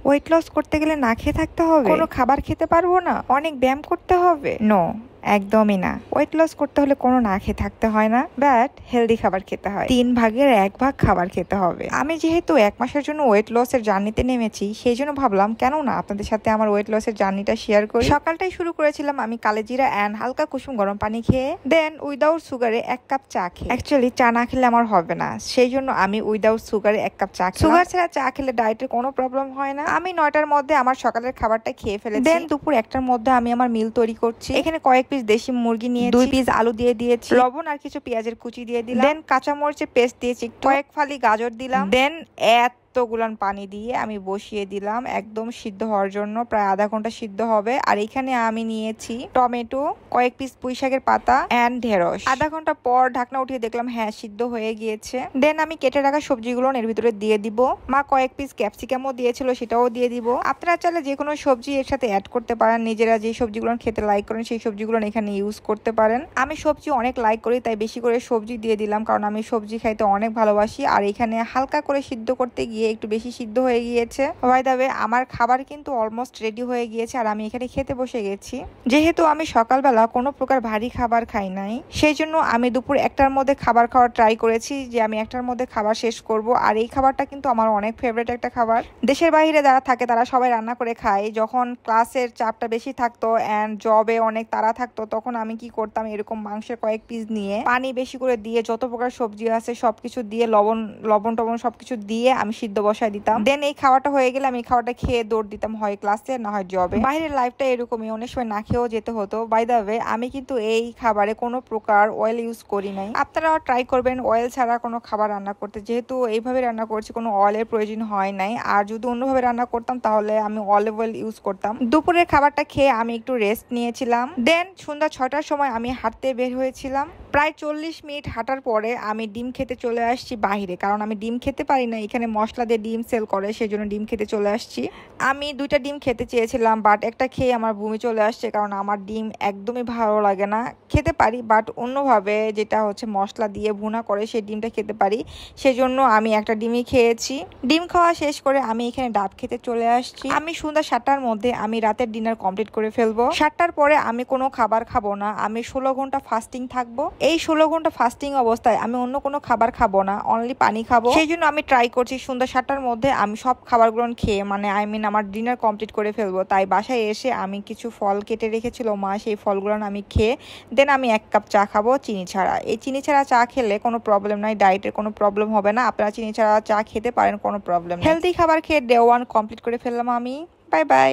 Weight loss করতে গেলে না খেয়ে থাকতে হবে? কোনো খাবার খেতে পারবো না? অনেক ব্যায়াম করতে হবে? নো, একদমই না। ওয়েট লস করতে হলে কোনো না খেয়ে থাকতে হয় না, বাট হেলদি খাবার খেতে হয়। 3/1 খাবার খেতে হবে। আমি যেহেতু 1 মাসের জন্য ওয়েট লসের জার্নিতে নেমেছি, সেই জন্য ভাবলাম কেন না আপনাদের সাথে আমার ওয়েট লসের জার্নিটা শেয়ার করি। সকালটাই শুরু করেছিলাম আমি কালেজিরা অ্যান্ড হালকা কুসুম গরম পানি খেয়ে, দেন উইদাউট সুগারে 1 কাপ চা খেয়ে। অ্যাকচুয়ালি চা না খেলে আমার হবে না, সেই জন্য আমি উইদাউট সুগারে 1 কাপ চা খেলাম। সুগার ছাড়া চা খেলে ডায়েটের কোনো প্রবলেম হয় না। আমি 9টার মধ্যে আমার সকালের খাবারটা খেয়ে ফেলেছি। দেন দুপুর 1টার মধ্যে আমি আমার মিল তৈরি করছি। এখানে কয়েক পিস দেশি মুরগি নিয়ে 2 পিস আলু দিয়ে দিয়েছি, লবণ আর কিছু পেঁয়াজের কুচি দিয়ে দিলাম, দেন কাঁচা মরিচের পেস্ট দিয়েছি, কয়েক ফালি গাজর দিলাম, দেন এতগুলান পানি দিয়ে আমি বসিয়ে দিলাম একদম সিদ্ধ হওয়ার জন্য। প্রায় আধা ঘন্টা সিদ্ধ হবে। আর এখানে আমি নিয়েছি টমেটো, কয়েক পিস পুঁই শাকের পাতা এন্ড ঢেঁড়স। আধা ঘন্টা পর ঢাকনা উঠিয়ে দেখলাম হ্যাঁ সিদ্ধ হয়ে গিয়েছে। দেন আমি কেটে রাখা সবজিগুলো এর ভিতরে দিয়ে দিব। মা কয়েক পিস ক্যাপসিকামও দিয়েছিল, সেটাও দিয়ে দিব। আপনারা চাইলে যে কোনো সবজি এর সাথে অ্যাড করতে পারেন। নিজেরা যে সবজিগুলো খেতে লাইক করেন সেই সবজিগুলো এখানে ইউজ করতে পারেন। আমি সবজি অনেক লাইক করি, তাই বেশি করে সবজি দিয়ে দিলাম, কারণ আমি সবজি খাইতে অনেক ভালোবাসি। আর এখানে হালকা করে সিদ্ধ করতে গিয়ে একটু বেশি সিদ্ধ হয়ে গিয়েছে। বাই দ্য ওয়ে, আমার খাবার কিন্তু অলমোস্ট রেডি হয়ে গিয়েছে আর আমি এখানে খেতে বসে গেছি। যেহেতু আমি সকালবেলা কোনো প্রকার ভারী খাবার খাই নাই, সেই জন্য আমি দুপুর 1টার মধ্যে খাবার খাওয়ার ট্রাই করেছি যে আমি 1টার মধ্যে খাবার শেষ করব। আর এই খাবারটা কিন্তু আমার অনেক ফেভারিট একটা খাবার। দেশের বাইরে যারা থাকে তারা সবাই রান্না করে খায়। যখন ক্লাসের চাপটা বেশি থাকতো অ্যান্ড জবে অনেক তাড়া থাকতো, তখন আমি কি করতাম, এরকম মাংসের কয়েক পিস নিয়ে পানি বেশি করে দিয়ে যত প্রকার সবজি আছে সবকিছু দিয়ে লবণ টবণ সবকিছু দিয়ে আমি সিদ্ধ বসাই দিতাম। দেন এই খাওয়াটা হয়ে গেলে আমি খাওয়াটা খেয়ে দৌড় দিতাম, হয় ক্লাসে না হয় জবে। বাইরের লাইফটা এরকমই, অনেক সময় না খেয়েও যেতে হতো। বাই দ্য ওয়ে, আমি কিন্তু এই খাবারে কোনো প্রকার অয়েল ইউজ করি নাই। আপনারাও ট্রাই করবেন অয়েল ছাড়া কোনো খাবার রান্না করতে। যেহেতু এইভাবে রান্না করছি, কোনো অয়েলের প্রয়োজন হয় নাই। আর যদি অন্যভাবে রান্না করতাম তাহলে আমি অলিভ অয়েল ইউজ করতাম। দুপুরের খাবারটা খেয়ে আমি একটু রেস্ট নিয়েছিলাম। দেন সন্ধ্যা 6টার সময় আমি হাঁটতে বের হয়েছিলাম। প্রায় 40 মিনিট হাঁটার পরে আমি ডিম খেতে চলে আসছি বাহিরে, কারণ আমি ডিম খেতে পারি না। এখানে মশলা দিয়ে ডিম সেল করে, সেই জন্য ডিম খেতে চলে আসছি। আমি 2টা ডিম খেতে চেয়েছিলাম, বাট একটা খেয়ে আমার বমি চলে আসছে, কারণ আমার ডিম একদমই ভালো লাগে না। খেতে পারি বাট অন্যভাবে, যেটা হচ্ছে মশলা দিয়ে ভুনা করে, সেই ডিমটা খেতে পারি। সেজন্য আমি একটা ডিমই খেয়েছি। ডিম খাওয়া শেষ করে আমি এখানে ডাব খেতে চলে আসছি। আমি সন্ধ্যা 7টার মধ্যে আমি রাতের ডিনার কমপ্লিট করে ফেলবো। 7টার পরে আমি কোনো খাবার খাবো না। আমি 16 ঘন্টা ফাস্টিং থাকবো। এই 16 ঘন্টা ফাস্টিং অবস্থায় আমি অন্য কোনো খাবার খাবো না, অনলি পানি খাবো। সেই জন্য আমি ট্রাই করছি সন্ধ্যা 7টার মধ্যে আমি সব খাবারগুলো খেয়ে, মানে আমার ডিনার কমপ্লিট করে ফেলবো। তাই বাসায় এসে আমি কিছু ফল কেটে রেখেছিল মা, সেই ফলগুলো আমি খেয়ে দেন আমি 1 কাপ চা খাবো চিনি ছাড়া। এই চিনি ছাড়া চা খেলে কোনো প্রবলেম নাই, ডায়েটের কোনো প্রবলেম হবে না। আপনারা চিনি ছাড়া চা খেতে পারেন, কোনো প্রবলেম নেই। হেলদি খাবার খেয়ে ডে 1 কমপ্লিট করে ফেললাম আমি। Bye bye.